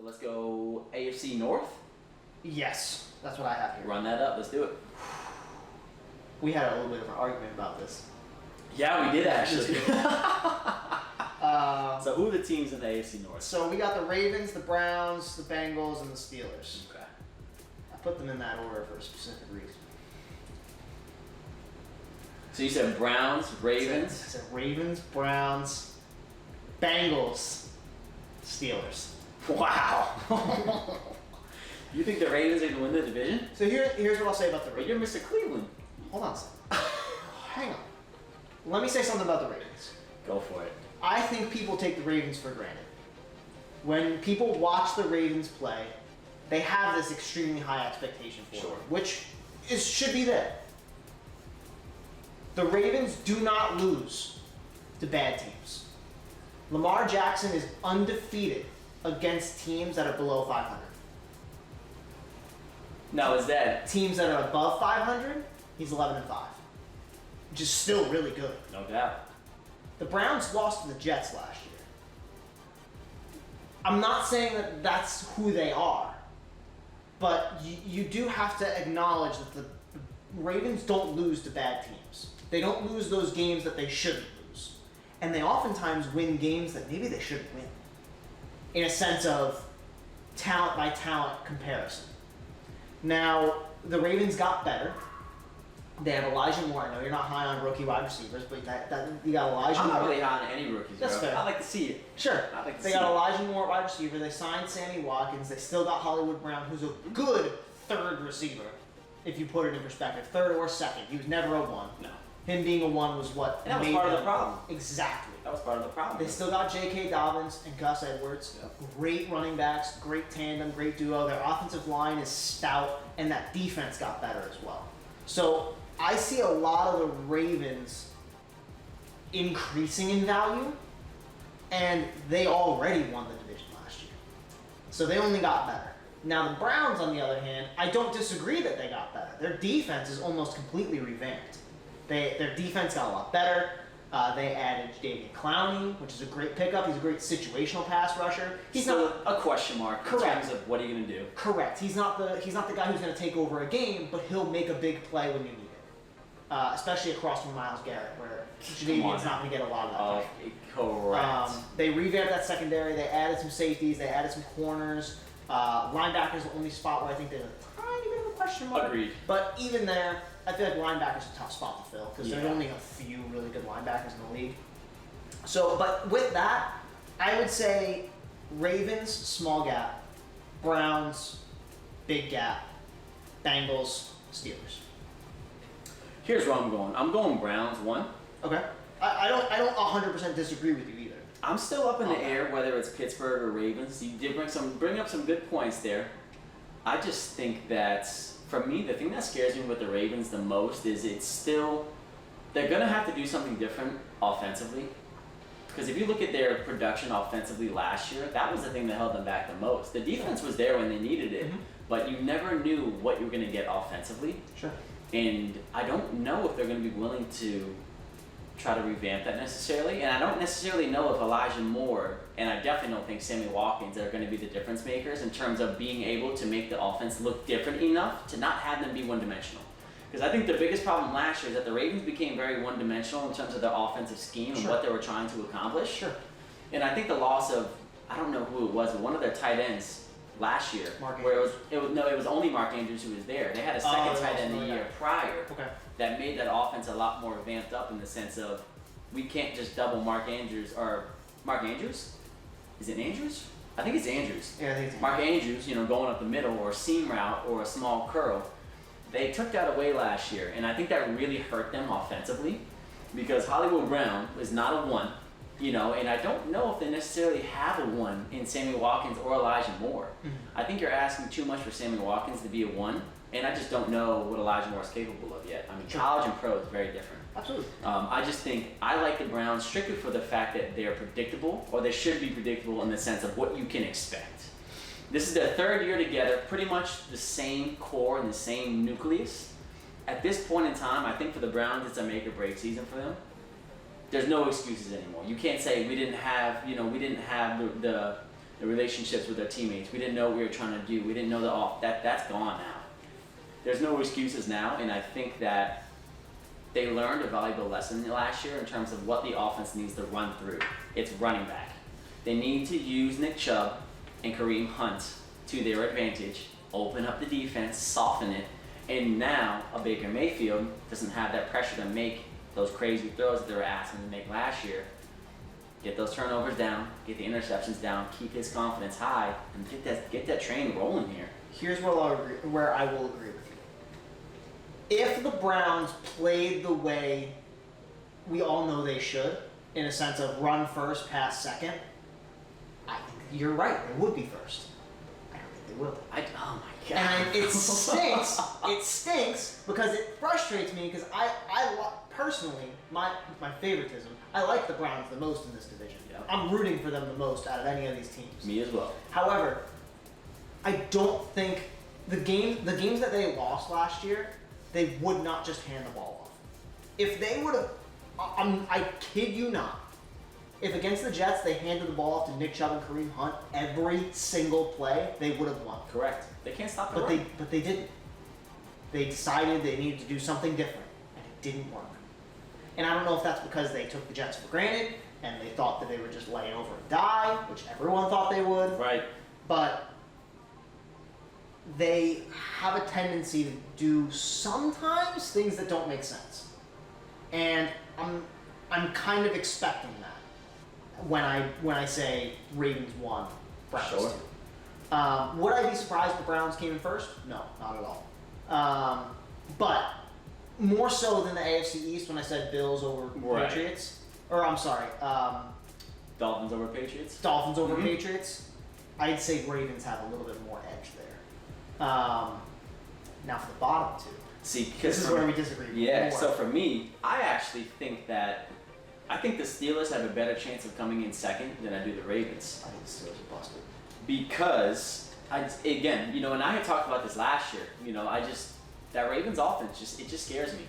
So let's go AFC North. Yes, that's what I have here. Run that up. Let's do it. We had a little bit of an argument about this. Yeah, we did actually. So who are the teams in the AFC North? So we got the Ravens, the Browns, the Bengals, and the Steelers. Okay. I put them in that order for a specific reason. So you said Browns, Ravens. I said Ravens, Browns, Bengals, Steelers. Wow. You think the Ravens are going to win the division? So here's what I'll say about the But Ravens. you're Mr. Cleveland. Hold on a second. Hang on. Let me say something about the Ravens. Go for it. I think people take the Ravens for granted. When people watch the Ravens play, they have this extremely high expectation for Sure. them, which should be there. The Ravens do not lose to bad teams. Lamar Jackson is undefeated against teams that are below 500. Now, is that... Teams that are above 500, he's 11-5, which is still really good. No doubt. The Browns lost to the Jets last year. I'm not saying that that's who they are, but you do have to acknowledge that the Ravens don't lose to bad teams. They don't lose those games that they shouldn't lose. And they oftentimes win games that maybe they shouldn't win, in a sense of talent by talent comparison. Now, the Ravens got better. They have Elijah Moore. I know you're not high on rookie wide receivers, but that you got Elijah I'm Moore. not really high on any rookies, That's bro. fair. I like to see it. Sure. I'd like to They see got it. Elijah Moore, wide receiver. They signed Sammy Watkins. They still got Hollywood Brown, who's a good third receiver, if you put it in perspective. Third or second. He was never a one. No. Him being a one was what And that was made part of the them- problem. Exactly. That was part of the problem. They still got J.K. Dobbins and Gus Edwards. Yep. Great running backs, great tandem, great duo. Their offensive line is stout, and that defense got better as well. So I see a lot of the Ravens increasing in value, and they already won the division last year. So they only got better. Now the Browns, on the other hand, I don't disagree that they got better. Their defense is almost completely revamped. Their defense got a lot better. They added David Clowney, which is a great pickup. He's a great situational pass rusher. He's still a question mark Correct. in terms of what are you going to do. Correct. He's not the guy who's going to take over a game, but he'll make a big play when you need it. Especially across from Myles Garrett, where Jadavian's not going to get a lot of that play. Correct. They revamped that secondary. They added some safeties. They added some corners. Linebacker's the only spot where I think there's a tiny bit of a question mark. Agreed. But even there, I feel like linebacker's a tough spot to fill because there's Yeah. only a few really good linebackers in the league. So, but with that, I would say Ravens, small gap. Browns, big gap. Bengals, Steelers. Here's where I'm going. I'm going Browns, one. Okay. I don't 100% disagree with you either. I'm still up in the air whether it's Pittsburgh or Ravens. You did bring up some good points there. I just think that, for me, the thing that scares me with the Ravens the most is they're going to have to do something different offensively. Because if you look at their production offensively last year, that was the thing that held them back the most. The defense was there when they needed it, but you never knew what you were going to get offensively. Sure. And I don't know if they're going to be willing to try to revamp that necessarily. And I don't necessarily know if Elijah Moore, and I definitely don't think Sammy Watkins are going to be the difference makers in terms of being able to make the offense look different enough to not have them be one-dimensional. Because I think the biggest problem last year is that the Ravens became very one-dimensional in terms of their offensive scheme and what they were trying to accomplish. Sure. And I think the loss of, I don't know who it was, but one of their tight ends last year, where it was only Mark Andrews who was there. They had a second tight end the year prior that made that offense a lot more vamped up in the sense of we can't just double Mark Andrews or Mark Andrews? Is it Andrews? I think it's Andrews. Yeah, I think it's Mark Andrews, going up the middle or a seam route or a small curl. They took that away last year, and I think that really hurt them offensively because Hollywood Brown is not a one. And I don't know if they necessarily have a one in Sammy Watkins or Elijah Moore. I think you're asking too much for Sammy Watkins to be a one, and I just don't know what Elijah Moore is capable of yet. I mean, college and pro is very different. Absolutely. I just think I like the Browns strictly for the fact that they're predictable, or they should be predictable in the sense of what you can expect. This is their third year together, pretty much the same core and the same nucleus. At this point in time, I think for the Browns, it's a make or break season for them. There's no excuses anymore. You can't say we didn't have the the relationships with their teammates. We didn't know what we were trying to do. We didn't know that's gone now. There's no excuses now, and I think that they learned a valuable lesson last year in terms of what the offense needs to run through. It's running back. They need to use Nick Chubb and Kareem Hunt to their advantage, open up the defense, soften it, and now a Baker Mayfield doesn't have that pressure to make those crazy throws that they were asking to make last year. Get those turnovers down, get the interceptions down, keep his confidence high, and get that train rolling here. Here's where I will agree with you. If the Browns played the way we all know they should, in a sense of run first, pass second, I think you're right. They would be first. I don't think they will. Oh my God. And it stinks. It stinks because it frustrates me because I personally, my favoritism, I like the Browns the most in this division. Yeah. I'm rooting for them the most out of any of these teams. Me as well. However, I don't think the games that they lost last year, they would not just hand the ball off. If they would have, I kid you not, if against the Jets they handed the ball off to Nick Chubb and Kareem Hunt every single play, they would have won. Correct. They can't stop the But run. they didn't. They decided they needed to do something different, and it didn't work. And I don't know if that's because they took the Jets for granted and they thought that they would just lay over and die, which everyone thought they would. Right. But they have a tendency to do sometimes things that don't make sense. And I'm kind of expecting that when I say Ravens 1, Browns 2. Sure. Would I be surprised the Browns came in first? No, not at all. But more so than the AFC East when I said Bills over Right. Patriots. Or I'm sorry, Dolphins over Patriots. Dolphins over Patriots. I'd say Ravens have a little bit more edge there. Now for the bottom two. See, because This is where we disagree. Yeah, more. so for me, I think the Steelers have a better chance of coming in second than I do the Ravens. I think the Steelers are busted. Because, again, and I had talked about this last year, that Ravens offense, it just scares me.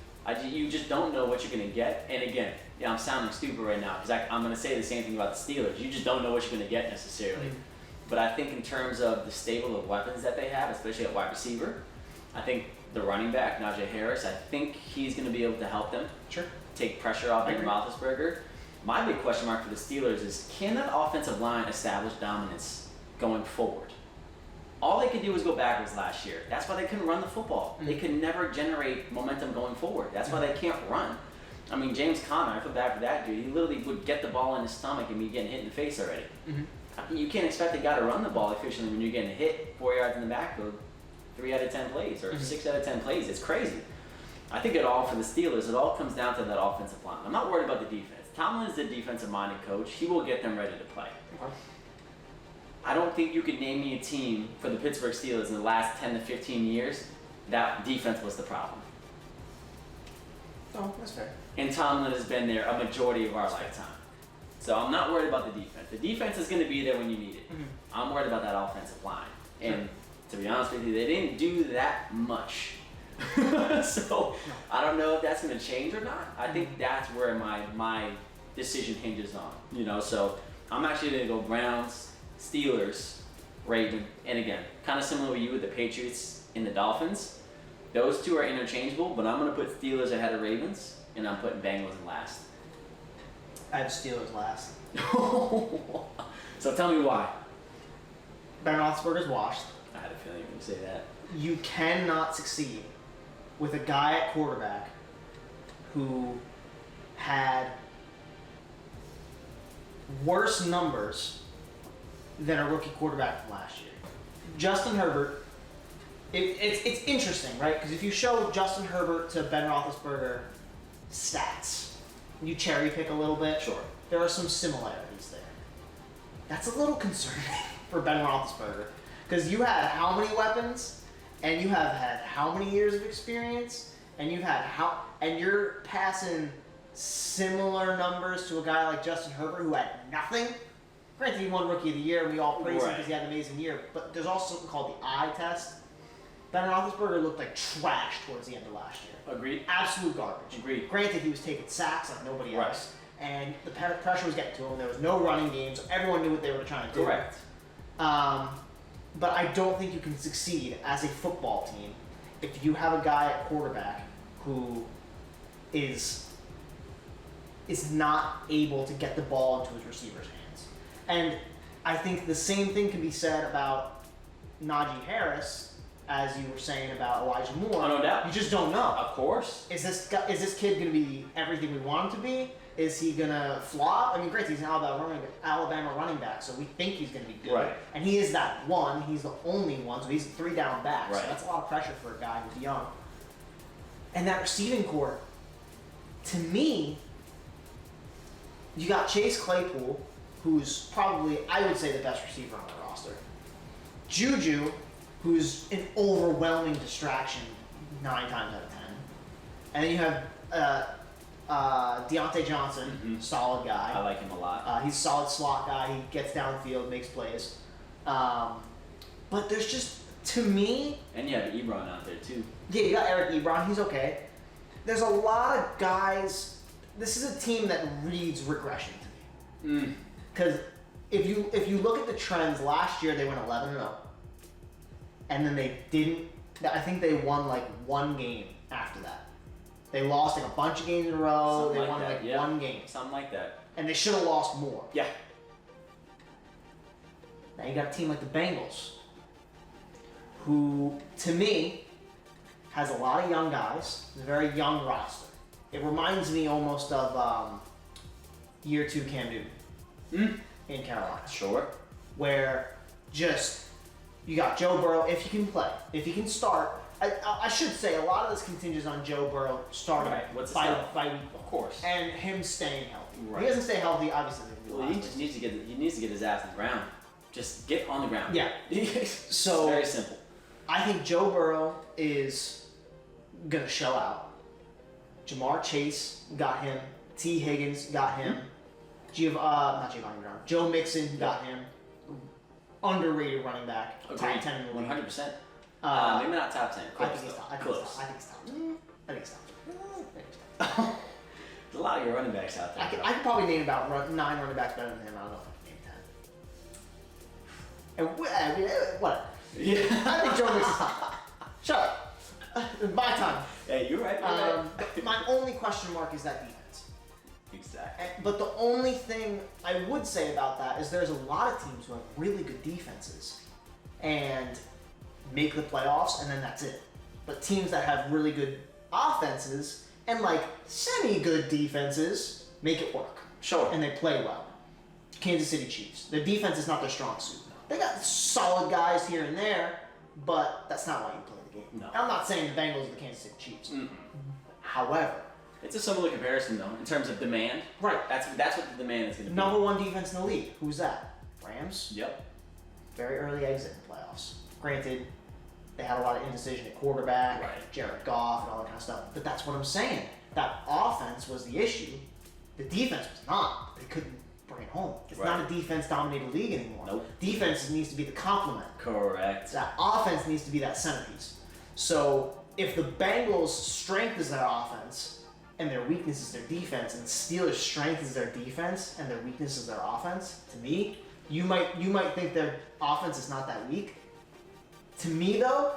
You just don't know what you're going to get. And again, I'm sounding stupid right now because I'm going to say the same thing about the Steelers. You just don't know what you're going to get necessarily. Mm-hmm. But I think in terms of the stable of weapons that they have, especially at wide receiver, I think the running back, Najee Harris, I think he's going to be able to help them. Sure. Take pressure off Ben agree. Roethlisberger. My big question mark for the Steelers is, can that offensive line establish dominance going forward? All they could do was go backwards last year. That's why they couldn't run the football. Mm-hmm. They could never generate momentum going forward. That's why they can't run. I mean, James Conner, I feel bad for that dude. He literally would get the ball in his stomach and be getting hit in the face already. Mm-hmm. I mean, you can't expect a guy to run the ball efficiently when you're getting hit 4 yards in the backfield 3 out of 10 plays or 6 out of 10 plays. It's crazy. I think for the Steelers, it all comes down to that offensive line. I'm not worried about the defense. Tomlin is the defensive-minded coach. He will get them ready to play. Okay. I don't think you could name me a team for the Pittsburgh Steelers in the last 10 to 15 years that defense was the problem. Oh, that's fair. And Tomlin has been there a majority of our lifetime. So I'm not worried about the defense. The defense is going to be there when you need it. Mm-hmm. I'm worried about that offensive line. And to be honest with you, they didn't do that much. So I don't know if that's going to change or not. I think that's where my decision hinges on. So I'm actually going to go Browns, Steelers, Ravens, and again, kind of similar with you with the Patriots and the Dolphins. Those two are interchangeable, but I'm going to put Steelers ahead of Ravens, and I'm putting Bengals in last. I have Steelers last. So tell me why. Ben Roethlisberger's washed. I had a feeling you were going to say that. You cannot succeed with a guy at quarterback who had worse numbers than a rookie quarterback from last year. Justin Herbert, it's interesting, right? Because if you show Justin Herbert to Ben Roethlisberger stats, you cherry pick a little bit, Sure. there are some similarities there. That's a little concerning for Ben Roethlisberger. Because you had how many weapons, and you have had how many years of experience, and you're passing similar numbers to a guy like Justin Herbert who had nothing. Granted, he won Rookie of the Year, and we all praise him because he had an amazing year. But there's also something called the eye test. Ben Roethlisberger looked like trash towards the end of last year. Agreed. Absolute garbage. Agreed. Granted, he was taking sacks like nobody else, Right. and the pressure was getting to him. There was no running game, so everyone knew what they were trying to do. Correct. But I don't think you can succeed as a football team if you have a guy at quarterback who is not able to get the ball into his receiver's hands. And I think the same thing can be said about Najee Harris, as you were saying about Elijah Moore. Oh, no doubt. You just don't know. Of course. Is this kid going to be everything we want him to be? Is he going to flop? I mean, great, he's an Alabama running back, so we think he's going to be good. Right. And he is that one. He's the only one, so he's a 3-down back. Right. So that's a lot of pressure for a guy who's young. And that receiving core, to me, you got Chase Claypool, who's probably, I would say, the best receiver on the roster. Juju, who's an overwhelming distraction 9 times out of 10. And then you have Deontay Johnson, solid guy. I like him a lot. He's a solid slot guy. He gets downfield, makes plays. But there's just, to me... And you have Ebron out there, too. Yeah, you got Eric Ebron. He's okay. There's a lot of guys... This is a team that reads regression to me. Because if you look at the trends, last year they went 11-0. And then they didn't... I think they won like one game after that. They lost like a bunch of games in a row. Something They won that, like one game. Something like that. And they should have lost more. Yeah. Now you got a team like the Bengals, who, to me, has a lot of young guys. It's a very young roster. It reminds me almost of year 2 Cam Newton in Carolina. Sure. Where just, you got Joe Burrow, if he can play, if he can start. I should say, a lot of this contingents on Joe Burrow starting Right. What's by week 1. Of course. And him staying healthy. Right. If he doesn't stay healthy, obviously Well, he just needs to get his ass on the ground. Just get on the ground. Yeah. It's So very simple. I think Joe Burrow is gonna show out. Jamar Chase got him. T. Higgins got him. Not Giovanni Brown. Joe Mixon got him. Underrated running back. Agreed. Top 10 in the league. 100%. Maybe not top 10. I Close, think he's though. top. I think Close. he's top. I think he's top. There's a lot of your running backs out there. I could probably name about 9 running backs better than him. I don't know if I can name 10. And whatever. Yeah. I think Joe Mixon's top. Shut up. My time. Hey, you're right. My only question mark is that defense. Exactly. But the only thing I would say about that is there's a lot of teams who have really good defenses and make the playoffs, and then that's it. But teams that have really good offenses and like semi-good defenses make it work. Sure. And they play well. Kansas City Chiefs. Their defense is not their strong suit. They got solid guys here and there, but that's not why you play the game. No. I'm not saying the Bengals are the Kansas City Chiefs. Mm-mm. However, It's a similar comparison, though, in terms of demand. right. That's what the demand is going to be. Number 1 defense in the league. Who's that? Rams. Yep. Very early exit in the playoffs. Granted, they had a lot of indecision at quarterback, Right. Jared Goff, and all that kind of stuff. But that's what I'm saying. That offense was the issue. The defense was not. They couldn't bring it home. It's Right. not a defense-dominated league anymore. Nope. Defense needs to be the complement. Correct. That offense needs to be that centerpiece. So if the Bengals' strength is their offense and their weakness is their defense, and Steelers' strength is their defense and their weakness is their offense, to me, you might think their offense is not that weak. To me, though,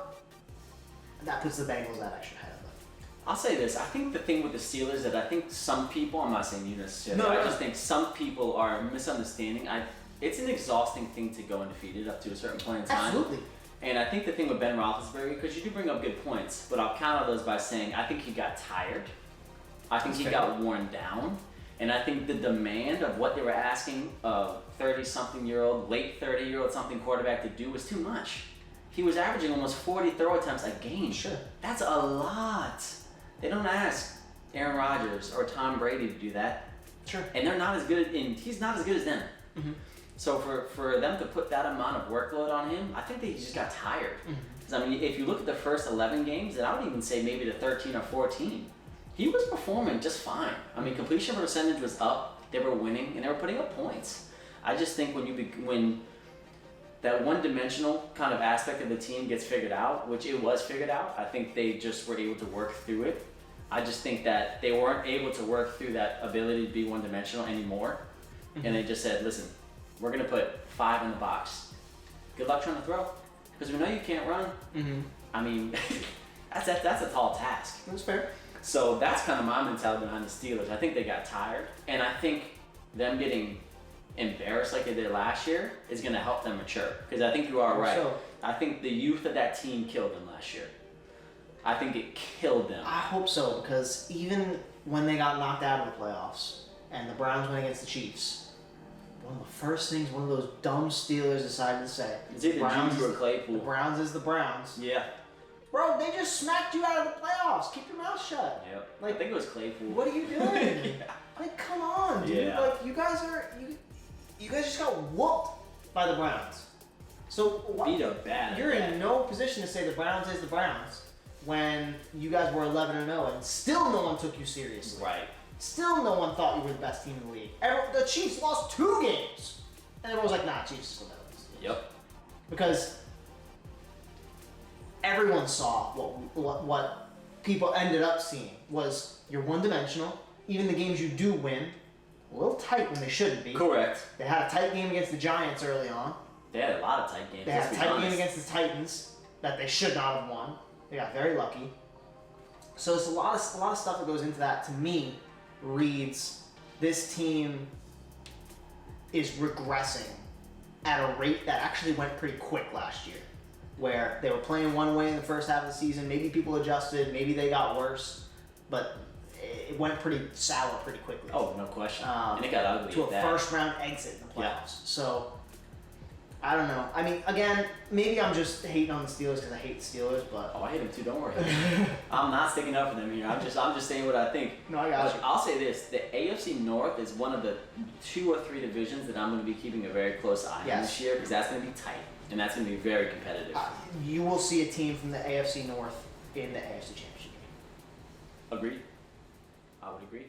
that puts the Bengals that extra head of them. I'll say this. I think the thing with the Steelers that I think some people, I'm not saying you necessarily, No, I no. just think some people are misunderstanding. It's an exhausting thing to go undefeated up to a certain point in time. Absolutely. And I think the thing with Ben Roethlisberger, because you do bring up good points, but I'll counter those by saying I think he got tired. I think he got worn down. And I think the demand of what they were asking a 30-something-year-old, late 30-year-old something quarterback to do was too much. He was averaging almost 40 throw attempts a game. Sure. That's a lot. They don't ask Aaron Rodgers or Tom Brady to do that. Sure. And they're not as good, and he's not as good as them. Mm-hmm. So for them to put that amount of workload on him, I think they just got tired. Mm-hmm. 'Cause, I mean, if you look at the first 11 games, and I would even say maybe the 13 or 14, he was performing just fine. I mean, completion percentage was up, they were winning, and they were putting up points. I just think when that one-dimensional kind of aspect of the team gets figured out, which it was figured out, I think they just were able to work through it. I just think that they weren't able to work through that ability to be one-dimensional anymore, and they just said, listen, we're going to put 5 in the box. good luck trying to throw. Because we know you can't run. Mm-hmm. I mean, that's a tall task. That's fair. So that's kind of my mentality behind the Steelers. I think they got tired, and I think them getting embarrassed like they did last year is going to help them mature. Because I think you are right. So, I think the youth of that team killed them last year. I think it killed them. I hope so, because even when they got knocked out of the playoffs and the Browns went against the Chiefs, one of the first things one of those dumb Steelers decided to say, It's either Browns Juju or the Claypool. Browns is the Browns. Yeah. Bro, they just smacked you out of the playoffs. Keep your mouth shut. Yep. Like, I think it was Claypool. What are you doing? Yeah. Like, come on, dude. Yeah. Like, you guys just got whooped by the Browns. So Beat up bad. you're in no position to say the Browns is the Browns when you guys were 11-0 and still no one took you seriously. Right. Still no one thought you were the best team in the league. The Chiefs lost 2 games. And everyone was like, nah, Chiefs is still better than the Steelers. Yep. Because everyone saw what people ended up seeing was you're one-dimensional. Even the games you do win, a little tight when they shouldn't be. Correct. They had a tight game against the Giants early on. They had a lot of tight games. They had let's a be tight game honest. against the Titans that they should not have won. They got very lucky. So it's a lot of stuff that goes into that. To me, reads this team is regressing at a rate that actually went pretty quick last year, where they were playing one way in the first half of the season. Maybe people adjusted. Maybe they got worse, but it went pretty sour pretty quickly. Oh, no question. And it got ugly To at a that. first round exit in the playoffs. Yeah. So I don't know. I mean, again, maybe I'm just hating on the Steelers because I hate the Steelers, but Oh, I hate them too. Don't worry. I'm not sticking up for them here. I'm just saying what I think. no, I got But you. I'll say this: the AFC North is one of the 2 or 3 divisions that I'm going to be keeping a very close eye on Yes. this year because that's going to be tight and that's going to be very competitive. You will see a team from the AFC North in the AFC Championship game. Agreed. I would agree.